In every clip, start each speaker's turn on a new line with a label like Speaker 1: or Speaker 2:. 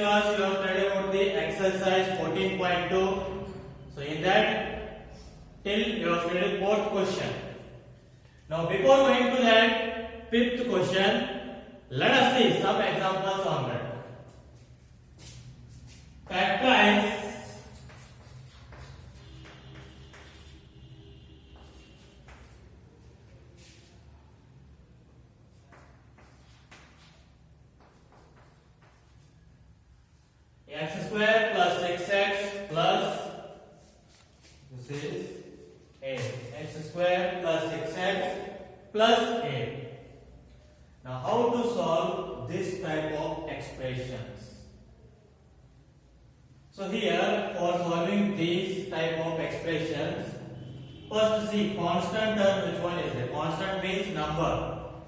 Speaker 1: class you have studied about the exercise 14.2. So in that till you have studied fourth question. Now before going to that fifth question, let us see some examples on that. Factorize x square plus 6x plus this is 8. X square plus 6x plus 8. Now how to solve this type of expressions? So here for solving these type of expressions, first see constant term, which one is there? Constant means number.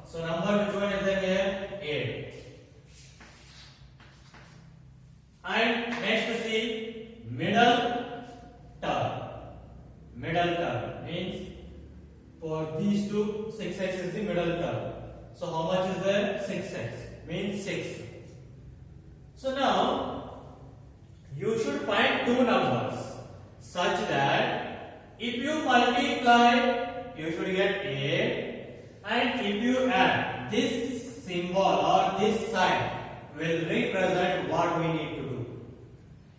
Speaker 1: So number which one is there here? 8. And next see middle term. Middle term means for these two 6x is the middle term. So how much is there? 6x means 6. So now you should find two numbers such that if you multiply you should get 8, and if you add, this symbol or this sign will represent what we need to do.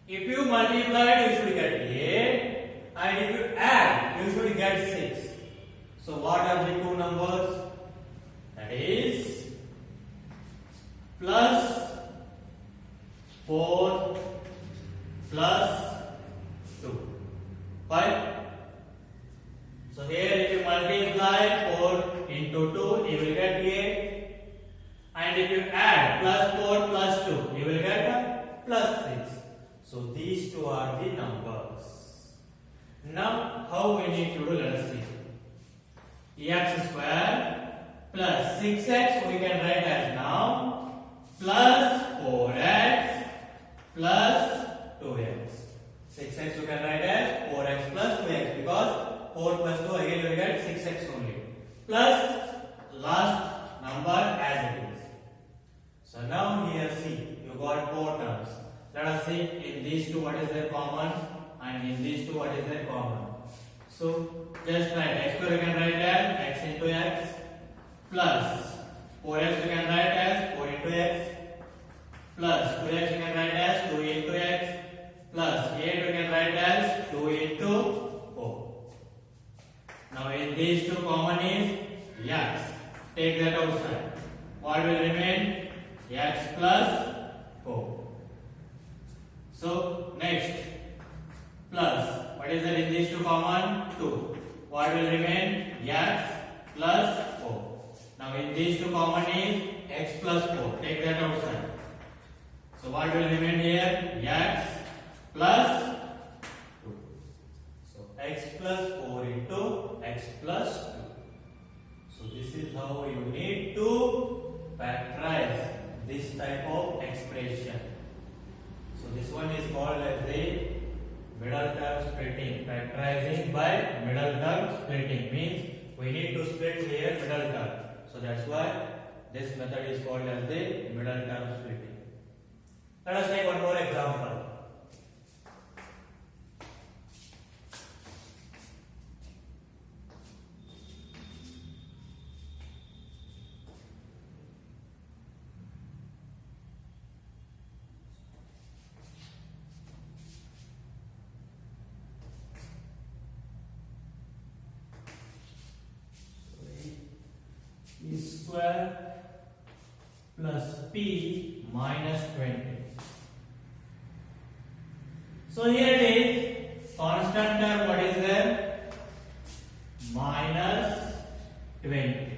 Speaker 1: If you multiply you should get 8, and if you add you should get 6. So what are the two numbers? That is plus 4 plus 2. 5. So here if you multiply 4 into 2 you will get 8, and if you add plus 4 plus 2 you will get plus 6. So these two are the numbers. Now how we need to do, let us see. X square plus 6x we can write as now plus 4x plus 2x. 6x you can write as 4x plus 2x because 4 plus 2 again you will get 6x only. Plus last number as it is. So now here see, you got 4 terms. Let us see in these two what is their common, and in these two what is their common. So just write x square you can write as x into x plus 4x you can write as 4 into x plus 2x you can write as 2 into x plus 8 you can write as 2 into 4. Now in these two common is x. Take that outside. What will remain? X plus 4. So next plus, what is there in these two common? 2. What will remain? X plus 4. Now in these two common is x plus 4. Take that outside. So what will remain here? X plus 2. So x plus 4 into x plus 2. So this is how you need to factorize this type of expression. So this one is called as the middle term splitting. Factorizing by middle term splitting means we need to split here middle term. So that's why this method is called as the middle term splitting. Let us take one more example. E square plus p minus 20. So here it is constant term, what is there? Minus 20.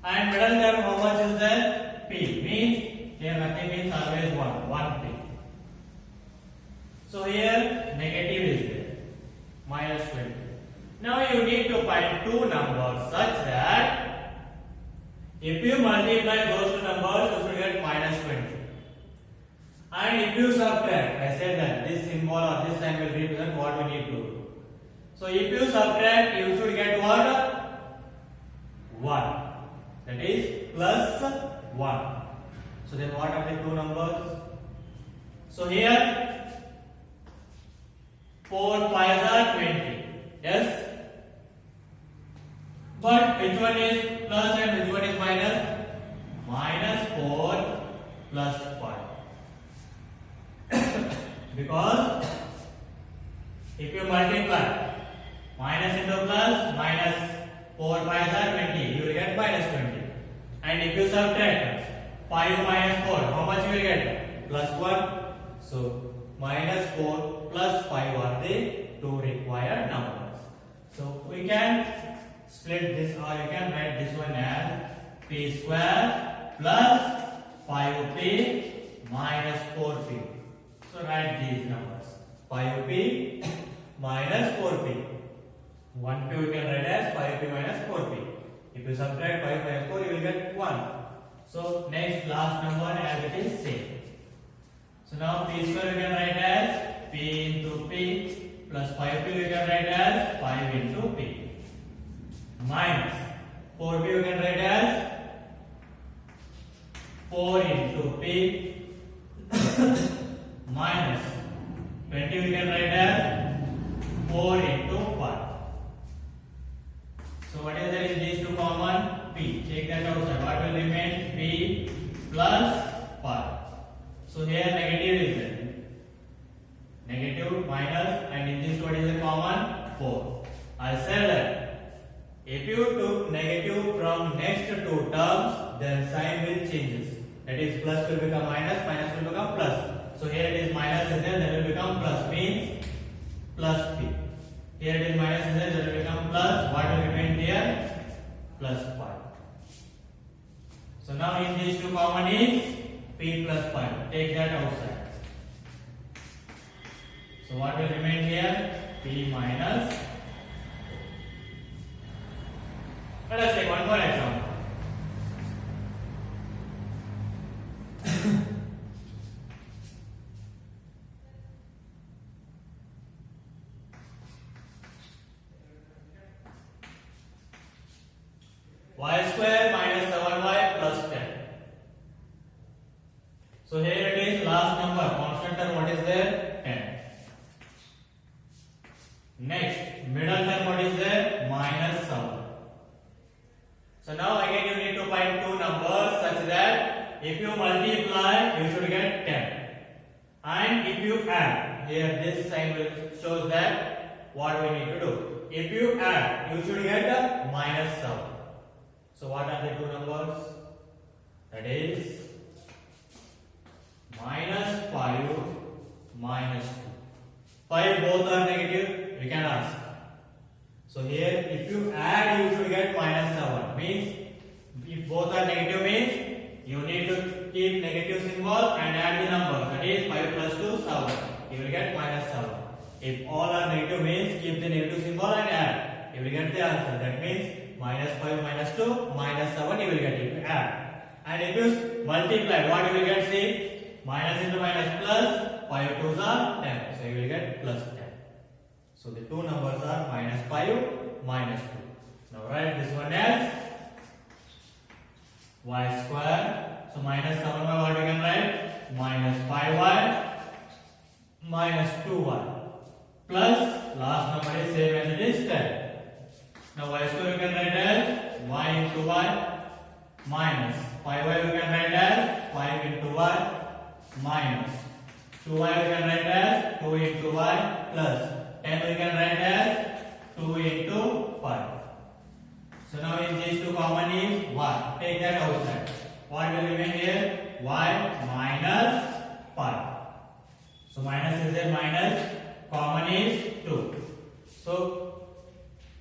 Speaker 1: And middle term how much is there? P means here nothing means always 1 p. So here negative is there, minus 20. Now you need to find two numbers such that if you multiply those two numbers, you should get minus 20. And if you subtract, I said that this symbol or this sign will represent what we need to do. So if you subtract, you should get what? 1. That is plus 1. So then what are the two numbers? So here 4 5s are 20. Yes. But which one is plus and which one is minus? Minus 4 plus 5. Because if you multiply minus into plus, minus 4 5s are 20, you will get minus 20. And if you subtract 5 minus 4, how much you will get? Plus 1. So minus 4 plus 5 are the two required numbers. So we can split this, or you can write this one as p square plus 5p minus 4p. So write these numbers, 5p minus 4p. 1p we can write as 5p minus 4p. If you subtract 5 minus 4, you will get 1. So next last number as it is same. So now p square we can write as p into p plus 5p we can write as 5 into p minus 4p we can write as 4 into p minus 20 we can write as 4 into 5. So what is there in these two common? P. Take that outside. What will remain? P plus 5. So here negative is there. Negative minus, and in this what is the common? 4. I said that if you took negative from next two terms, then sign will changes. That is plus will become minus, minus will become plus. So here it is minus is there, that will become plus, means plus p. Here it is minus is there, that will become plus. What will remain here? Plus 5. So now in these two common is p plus 5. Take that outside. So what will remain here? P minus. Let us take one more example. Y square minus 7y plus 10. So here it is last number, constant term what is there? 10. Next, middle term what is there? Minus 7. So now again you need to find two numbers such that if you multiply you should get 10. And if you add, here this sign will shows that what we need to do. If you add, you should get a minus 7. So what are the two numbers? That is minus 5 minus 2. 5 both are negative, we can ask. So here if you add you should get minus 7. Means if both are negative means you need to keep negative symbol and add the numbers. That is 5 plus 2 7. You will get minus 7. If all are negative means keep the negative symbol and add. You will get the answer. That means minus 5 minus 2 minus 7 you will get it. Add. And if you multiply, what you will get? See, minus into minus plus, 5 2s are 10. So you will get plus 10. So the two numbers are minus 5 minus 2. Now write this one as y square. So minus 7y what we can write? Minus 5y minus 2y plus last number is same as it is 10. Now y square we can write as y into y minus 5y we can write as 5 into y minus 2y we can write as 2 into y plus 10 we can write as 2 into 5. So now in these two common is y. Take that outside. What will remain here? Y minus 5. So minus is there, minus, common is 2. So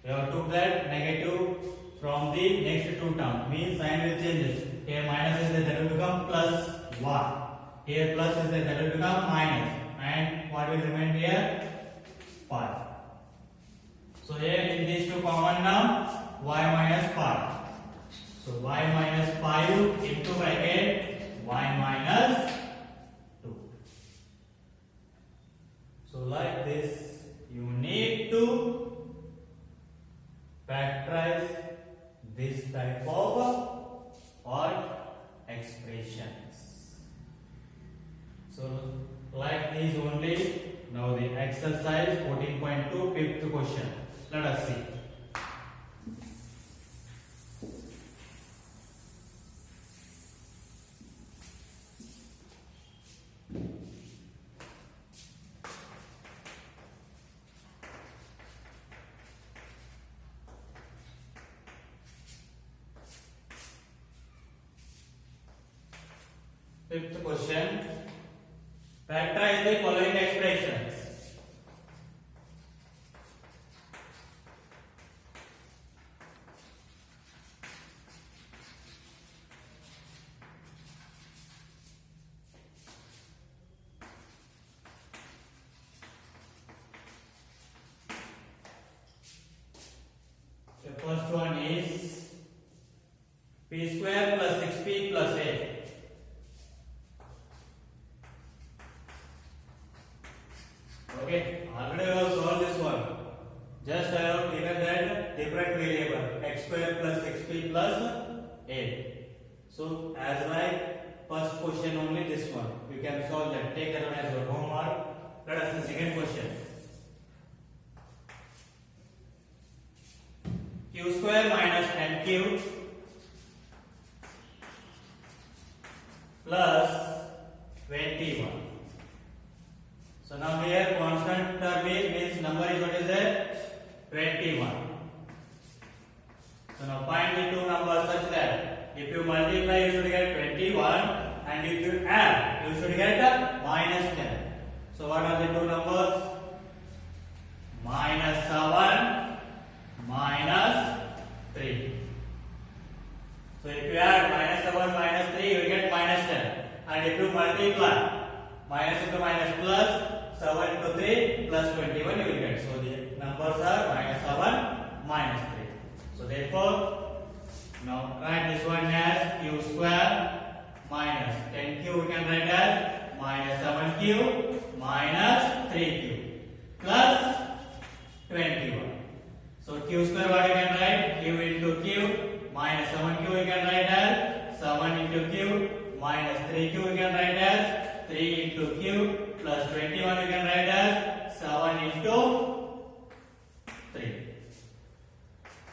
Speaker 1: we have took that negative from the next two terms. Means sign will changes. Here minus is there, that will become plus y. Here plus is there, that will become minus. And what will remain here? 5. So here in these two common now, y minus 5. So y minus 5 into bracket y minus 2. So like this, you need to factorize this type of odd expressions. So like these only. Now the exercise 14.2 fifth question. Let us see. Fifth question. Factorize the following expressions. The first one is p square plus 6p plus 8. Okay, already I have solved this one. Just I have taken that different variable x square plus 6p plus 8. So as like first question only this one. You can solve that. Take that one as your homework. Let us see second question. Q square minus 10q plus 21. So now here constant term means number is what is there? 21. So now find the two numbers such that if you multiply you should get 21 and if you add you should get minus 10. So what are the two numbers? Minus 7 minus 3. So if you add minus 7 minus 3 you will get minus 10 and if you multiply minus into minus plus 7 into 3 plus 21 you will get. So the numbers are minus 7 minus 3. So therefore now write this one as q square minus 10q we can write as minus 7q minus 3q plus 21. So q square what you can write? Q into q minus 7q we can write as 7 into q minus 3q we can write as 3 into q plus 21 you can write as 7 into 3.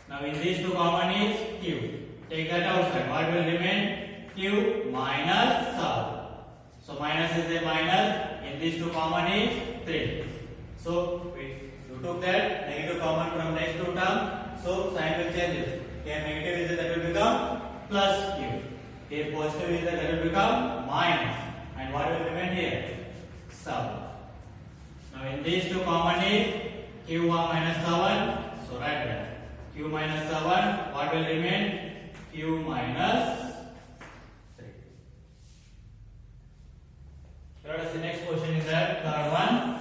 Speaker 1: Now in these two common is q. Take that outside. What will remain? Q minus 7. So minus is a minus. In these two common is 3. So you took that negative common from next two terms. So sign will change this. Here negative is that will become plus q. Here positive is that will become minus. And what will remain here? 7. Now in these two common is q minus 7. So write that. Q minus 7. What will remain? Q minus 3. Let us see next question is that third one.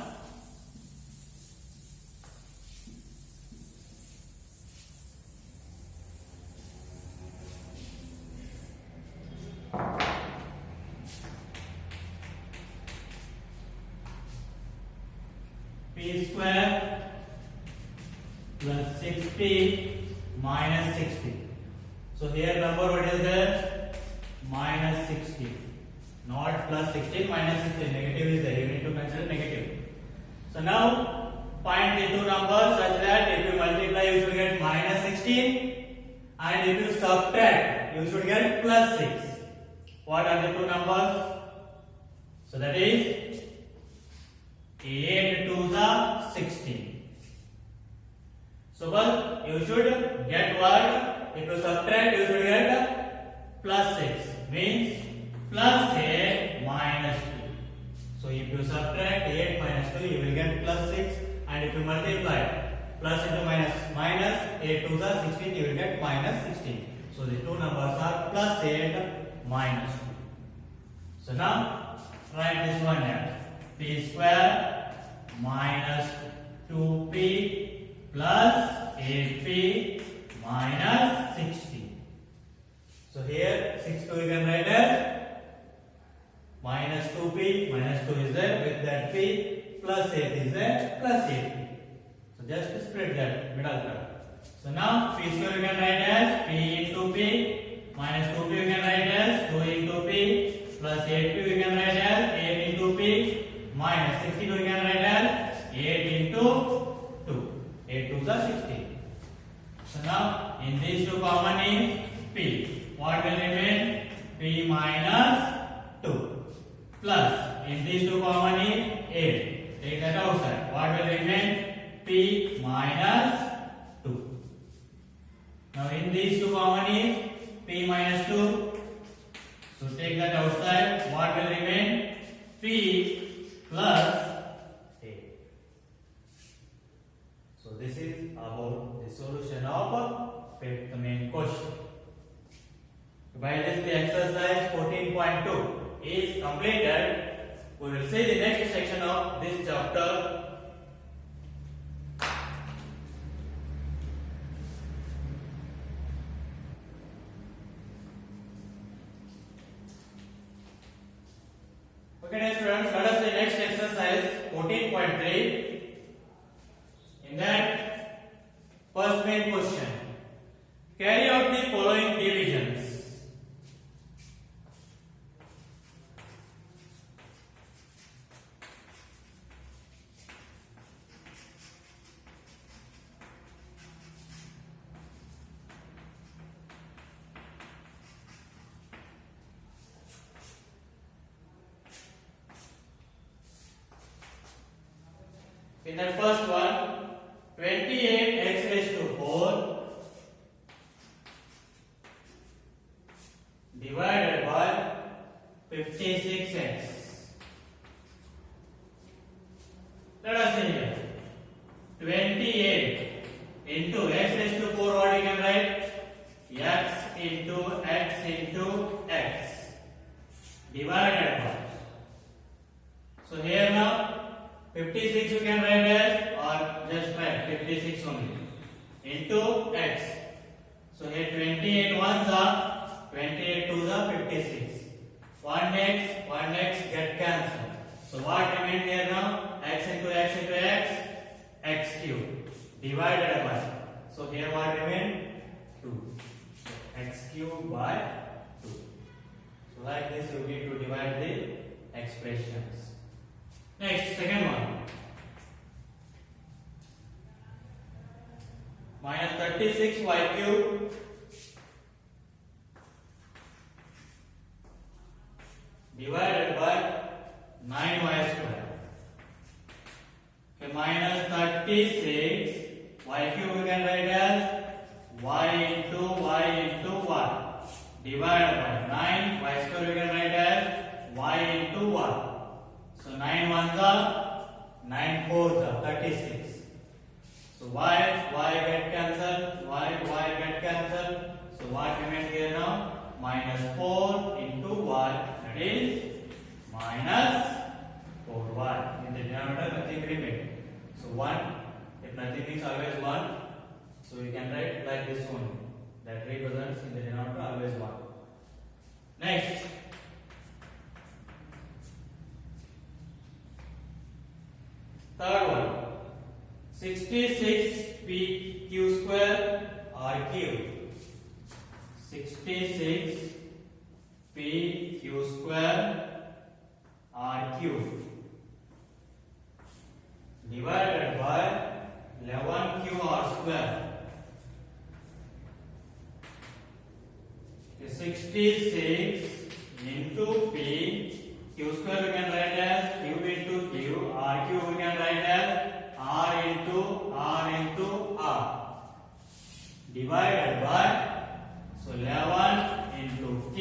Speaker 1: P square plus 6p minus 60. So here number what is there? Minus 60. Not plus 16, minus 16. Negative is there. You need to consider negative. So now find the two numbers such that if you multiply you should get minus 16 and if you subtract you should get plus 6. What are the two numbers? So that is 8 to the 16. So but you should get what? If you subtract you should get plus 6 means plus 8 minus 2. So if you subtract 8 minus 2 you will get plus 6 and if you multiply plus into minus minus 8 to the 16 you will get minus 16. So the two numbers are plus 8 minus 2. So now write this one here. P square minus 2p plus 8p minus 60. So here 6 2 you can write as minus 2p, minus 2 is there with that p, plus 8 is there plus 8p. So just spread that middle term. So now p square you can write as p into p, minus 2p you can write as 2 into p, plus 8p you can write as 8 into p, minus 62 you can write as 8 into 2. 8 2 is 16. So now in these two common is p. What will remain? P minus 2 plus in these two common is 8. Take that outside. What will remain? P minus 2. Now in these two common is p minus 2. So take that outside. What will remain? P plus 8. So this is about the solution of the main question. By this the exercise 14.2 is completed. We will see the next section of this chapter. Okay, students, let us see next exercise 14.3. In that, first main question. Carry out the following divisions. In the first one, 28x raised to 4 divided by 56x. Let us see here. 28 into x raised to 4, what we can write? X into x divided by. So here now 56 you can write as, or just write 56 only, into x. So here 28 ones are 28 twos are 56. 1x get cancelled. So what remains here now? X into x cube divided by. So here what remains? 2. So x cube by 2. So like this you need to divide the expressions. Next, second one. Minus 36y cube divided by 9y square. Okay, minus 36 y cube we can write as y into y divided by 9 y square we can write as y into y. So 9 ones are 9 fours are 36. So y get cancelled, y get cancelled. So what remains here now? Minus 4 into y, that is minus 4y. In the denominator nothing remains. So 1, if nothing is always 1. So we can write like this one. That represents in the denominator always 1. Next. Third one, 66pq square r cube. 66pq square r cube divided by 11q r square. 66 into p, q square we can write as q into q, r cube we can write as r into r divided by, so 11 into q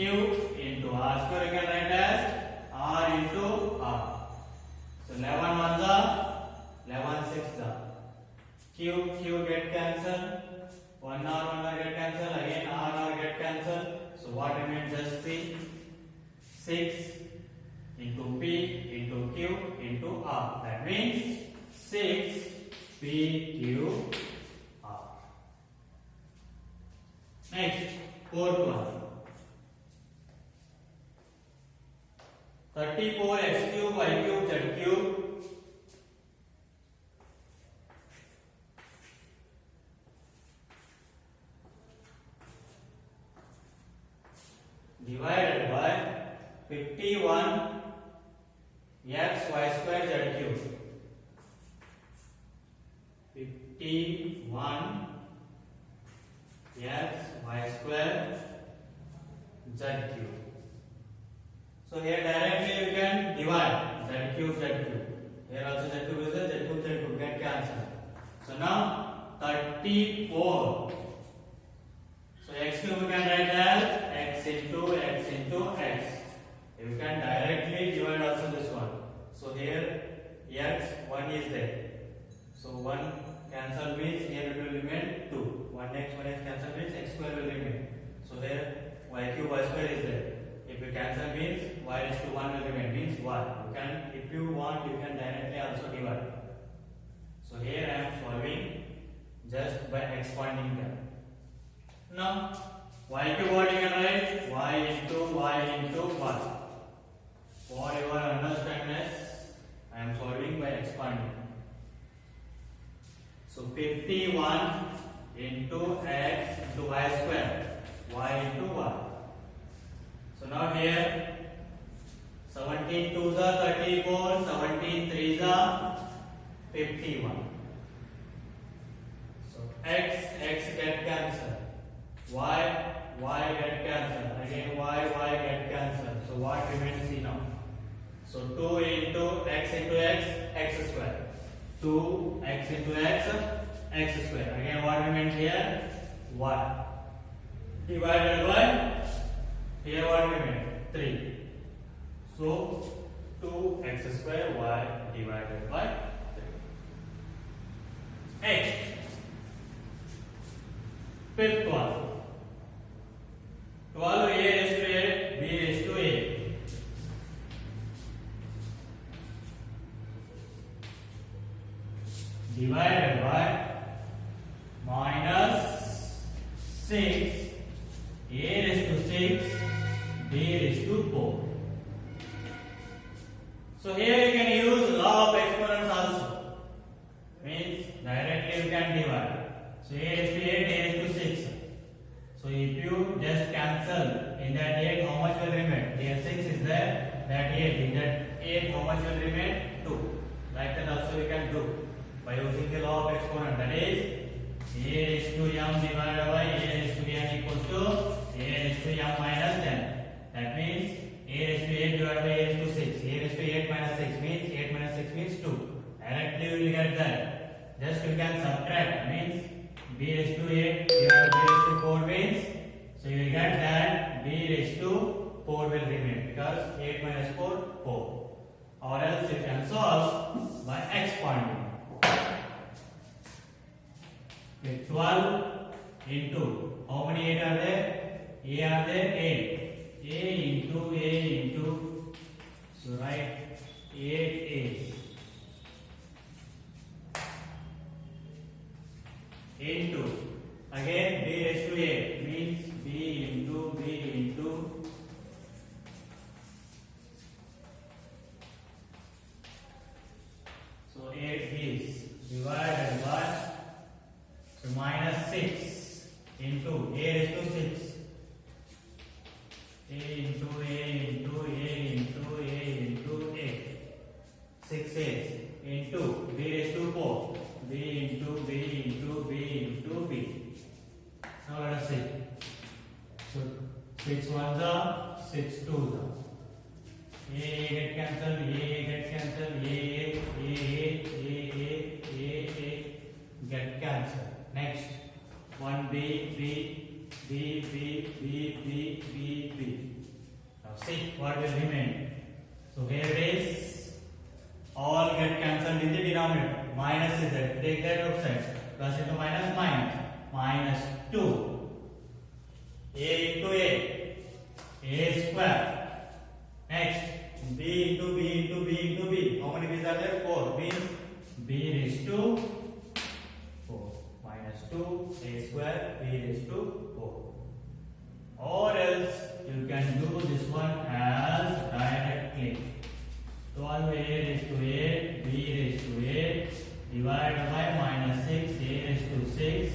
Speaker 1: into r square we can write as r into r. So 11 ones are 11 sixes are. Q get cancelled, 1 r get cancelled, again r get cancelled. So what remains? Just see, 6 into p into q into r. That means 6 p q r. Next, fourth one. 34 x cube y cube z cube divided by 51 x y square z cube. 51 x y square z cube. So here directly you can divide z cube. Here also z cube is a z cube. Get cancel. So now 34. So x cube you can write as x into x into x. You can directly divide also this one. So here x 1 is there. So 1 cancel means here it will remain 2. 1x cancel means x square will remain. So here y cube y square is there. If you cancel means y raised to 1 will remain, means y. You can, if you want, you can directly also divide. So here I am solving just by expanding them. Now y cube what you can write? Y into y. For your understanding, I am solving by expanding. So 51 into x into y square, y into y. So now here 17 2s are 34, 17 3s are 51. So x get cancelled, y get cancelled, again y get cancelled. So what remains C now? So 2 into x, x square. 2x into x square. Again what remains here? Y. Divided by, here what remains? 3. So 2x square y divided by 3. Next, fifth one. 12 a raised to 8, b raised to 8. Divided by minus 6, a raised to 6, b raised to 4. So here you can use law of exponents also. Means directly you can divide. So a raised to 8, a raised to 6. So if you just cancel in that 8, how much will remain? Here 6 is there, that 8. In that 8, how much will remain? 2. Like that also we can do by using the law of exponent, that is a raised to m divided by a raised to n equals to a raised to m minus n. That means a raised to 8 divided by a raised to 6. A raised to 8 minus 6 means 8 minus 6 means 2. Directly you will get that. Just you can subtract, means b raised to 8 divided by b raised to 4 means, so you will get that b raised to 4 will remain, because 8 minus 4, 4. Or else you can solve by expanding. Okay, 12 into, how many 8 are there? A are there? 8. A into, so write 8 into, again b raised to 8 means b into, so 8 is divided by, so minus 6 into a raised to 6, a into 8, 6 is into b raised to 4, b into b. Now let us see. So 6 1s are 6 2s are. A get cancelled, A get cancelled. Next, 1 B. Now see what will remain. So here it is. All get cancelled in the denominator. Minus is there. Take that outside. Plus into minus, minus 2. A into A square. Next, B into B. How many B's are there? 4. Means B raised to 4. Minus 2, A square, B raised to 4. Or else you can do this one as directly. 12 A raised to 8, B raised to 8, divided by minus 6, A raised to 6,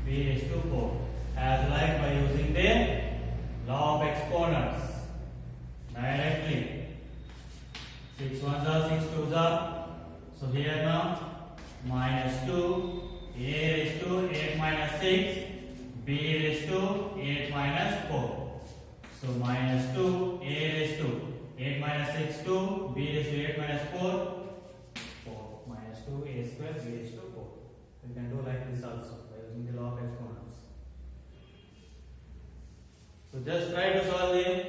Speaker 1: B raised to 4. As like by using the law of exponents. Directly 6 ones are 6 twos are. So here now minus 2 a raised to 8 minus 6 b raised to 8 minus 4. So minus 2 a raised to 8 minus 6 2 b raised to 8 minus 4 4 minus 2 a square b raised to 4. We can do like this also by using the law of exponents. So just try to solve it.